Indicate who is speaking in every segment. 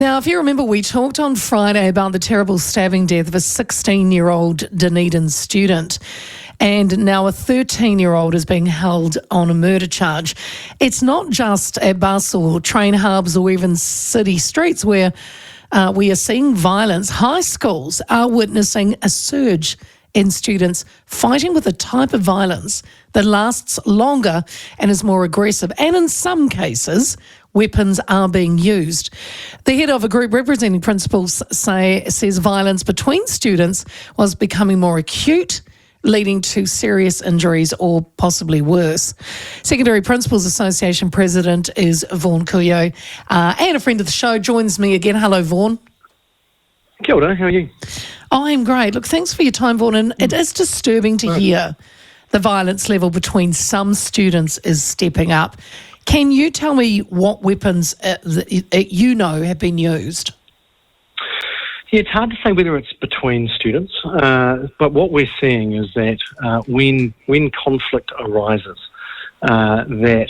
Speaker 1: Now, if you remember, we talked on Friday about the terrible stabbing death of a 16-year-old Dunedin student, and now a 13-year-old is being held on a murder charge. It's not just at bus or train hubs or even city streets where we are seeing violence. High schools are witnessing a surge in students fighting with a type of violence that lasts longer and is more aggressive. And in some cases, weapons are being used. The head of a group representing principals says violence between students was becoming more acute, leading to serious injuries or possibly worse. Secondary Principals Association President is Vaughan Couillault, and a friend of the show joins me again. Hello, Vaughan.
Speaker 2: Kia ora, how are you?
Speaker 1: I'm great. Look, thanks for your time, Vaughan. And it is disturbing to hear the violence level between some students is stepping up. Can you tell me what weapons you know have been used?
Speaker 2: Yeah, it's hard to say whether it's between students, but what we're seeing is that when conflict arises, that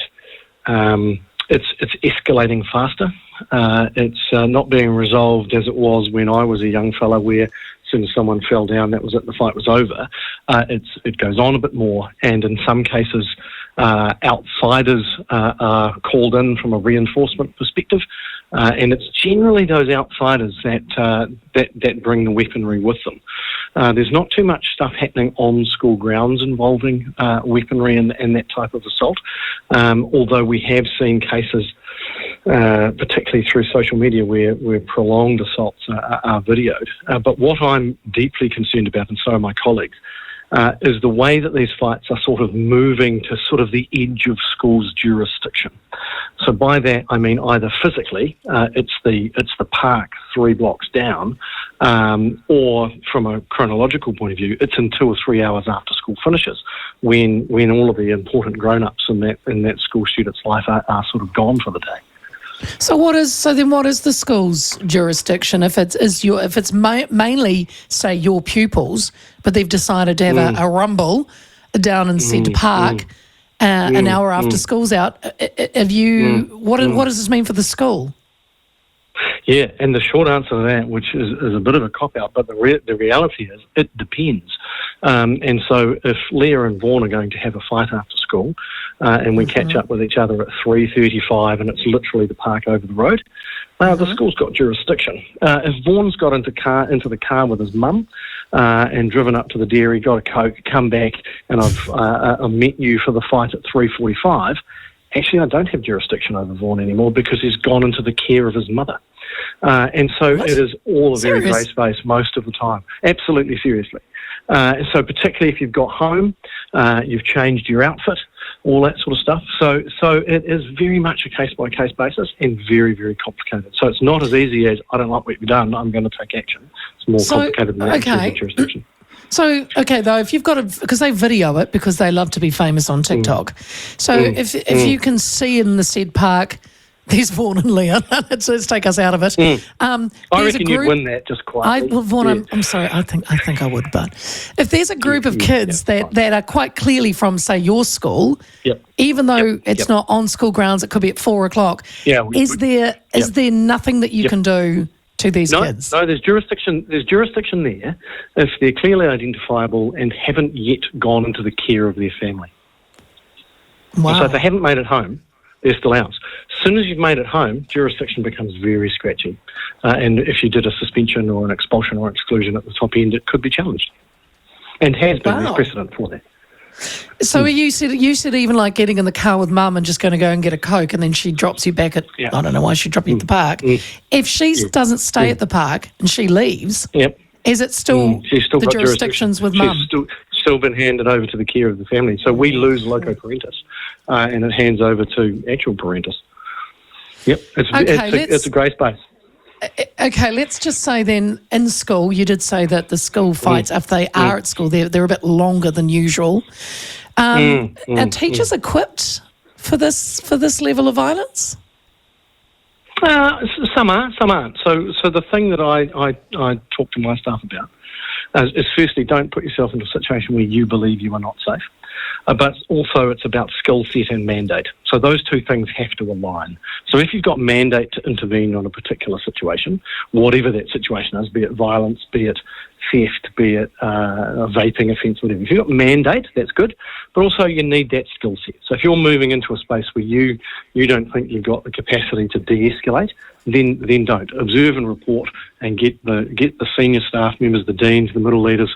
Speaker 2: it's escalating faster. It's not being resolved as it was when I was a young fella, where as soon as someone fell down, that was it, the fight was over. It goes on a bit more, and in some cases, outsiders are called in from a reinforcement perspective, and it's generally those outsiders that bring the weaponry with them. There's not too much stuff happening on school grounds involving weaponry and that type of assault, although we have seen cases, particularly through social media, where prolonged assaults are videoed. But what I'm deeply concerned about, and so are my colleagues, is the way that these fights are sort of moving to sort of the edge of school's jurisdiction. So by that I mean either physically, it's the park 3 blocks down, or from a chronological point of view, it's in 2 or 3 hours after school finishes, when all of the important grown-ups in that school student's life are sort of gone for the day.
Speaker 1: So what is the school's jurisdiction if it's mainly, say, your pupils, but they've decided to have a rumble down in Centre Park an hour after school's out? What does this mean for the school?
Speaker 2: Yeah, and the short answer to that, which is a bit of a cop-out, but the reality is it depends. And so if Leah and Vaughan are going to have a fight after school, and we catch up with each other at 3:35 and it's literally the park over the road, the school's got jurisdiction. If Vaughan's got into the car with his mum and driven up to the dairy, got a Coke, come back, and I've met you for the fight at 3:45, actually I don't have jurisdiction over Vaughan anymore because he's gone into the care of his mother. And so it is all very grace-based most of the time. Absolutely, seriously. So particularly if you've got home, you've changed your outfit, all that sort of stuff. So it is very much a case-by-case basis and very, very complicated. So it's not as easy as, I don't like what you've done, I'm going to take action. It's more complicated than that in terms of jurisdiction.
Speaker 1: So, okay, though, if you've got because they video it because they love to be famous on TikTok. So if you can see in the said park, there's Vaughan and Leah. Let's take us out of it.
Speaker 2: I reckon you'd win that just quietly.
Speaker 1: Vaughan, I'm sorry, I think I would. But if there's a group of kids that are quite clearly from, say, your school, even though it's not on school grounds, it could be at 4 o'clock. Is there nothing that you can do to these kids?
Speaker 2: No, there's jurisdiction. There's jurisdiction there if they're clearly identifiable and haven't yet gone into the care of their family.
Speaker 1: Wow.
Speaker 2: So if they haven't made it home, they're still out. As soon as you've made it home, jurisdiction becomes very scratchy. And if you did a suspension or an expulsion or exclusion at the top end, it could be challenged. And has been. There's precedent for that.
Speaker 1: So you said even like getting in the car with mum and just going to go and get a Coke, and then she drops you back at, I don't know why she'd drop you at the park. If she doesn't stay at the park and she leaves, is it still the jurisdictions with mum?
Speaker 2: She's still been handed over to the care of the family. So we lose loco parentis, and it hands over to actual parentis. It's a grey space.
Speaker 1: Okay, let's just say then in school, you did say that the school fights, if they are at school, they're a bit longer than usual. Are teachers equipped for this level of violence?
Speaker 2: Some are, some aren't. So the thing that I talk to my staff about is firstly, don't put yourself into a situation where you believe you are not safe. but also it's about skill set and mandate. So those two things have to align. So if you've got mandate to intervene on a particular situation, whatever that situation is, be it violence, be it theft, be it a vaping offence, whatever. If you've got mandate, that's good, but also you need that skill set. So if you're moving into a space where you don't think you've got the capacity to de-escalate, then don't. Observe and report and get the senior staff members, the deans, the middle leaders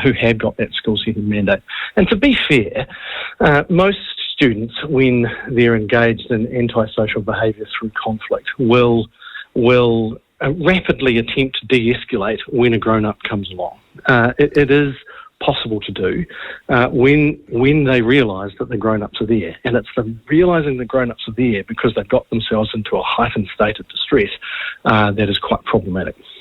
Speaker 2: who have got that skill set and mandate. And to be fair, most students, when they're engaged in antisocial behaviour through conflict, will rapidly attempt to de-escalate when a grown-up comes along. It is possible to do when they realise that the grown-ups are there. And it's the realising the grown-ups are there because they've got themselves into a heightened state of distress that is quite problematic.